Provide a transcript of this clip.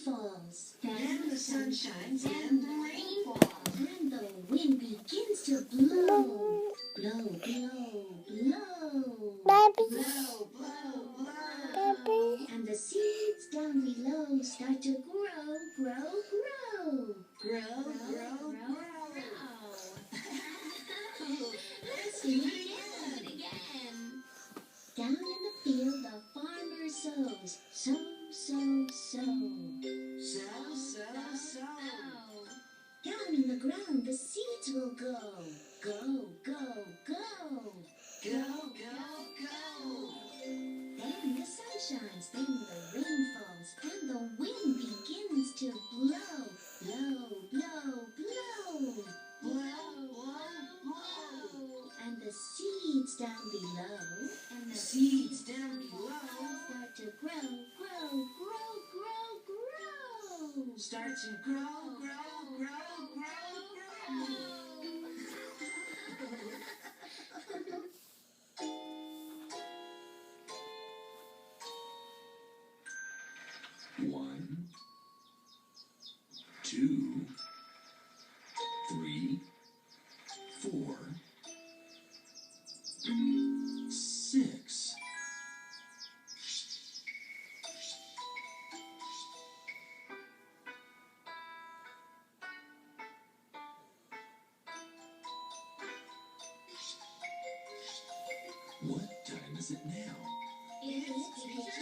falls. Then the sun shines and the rain falls. And the wind begins to blow. Blow, blow, blow. Blow, blow, blow. And the seeds down below start to grow, grow, grow. Grow, grow, grow. Let's do it again. Down in the field the farmer sows. Sow, sow, sow. Sow, sow, sow. Down in the ground the seeds will go. Go, go, go. Go, go, go. Then the sun shines, then the rain falls, and the wind begins to blow. Blow, blow, blow. Blow, blow, blow. And the seeds down below, and the Seeds down below start to grow, grow, grow, grow, grow. start to grow, grow, grow, grow, grow. One, two, three, four, 6. What time is it now? It's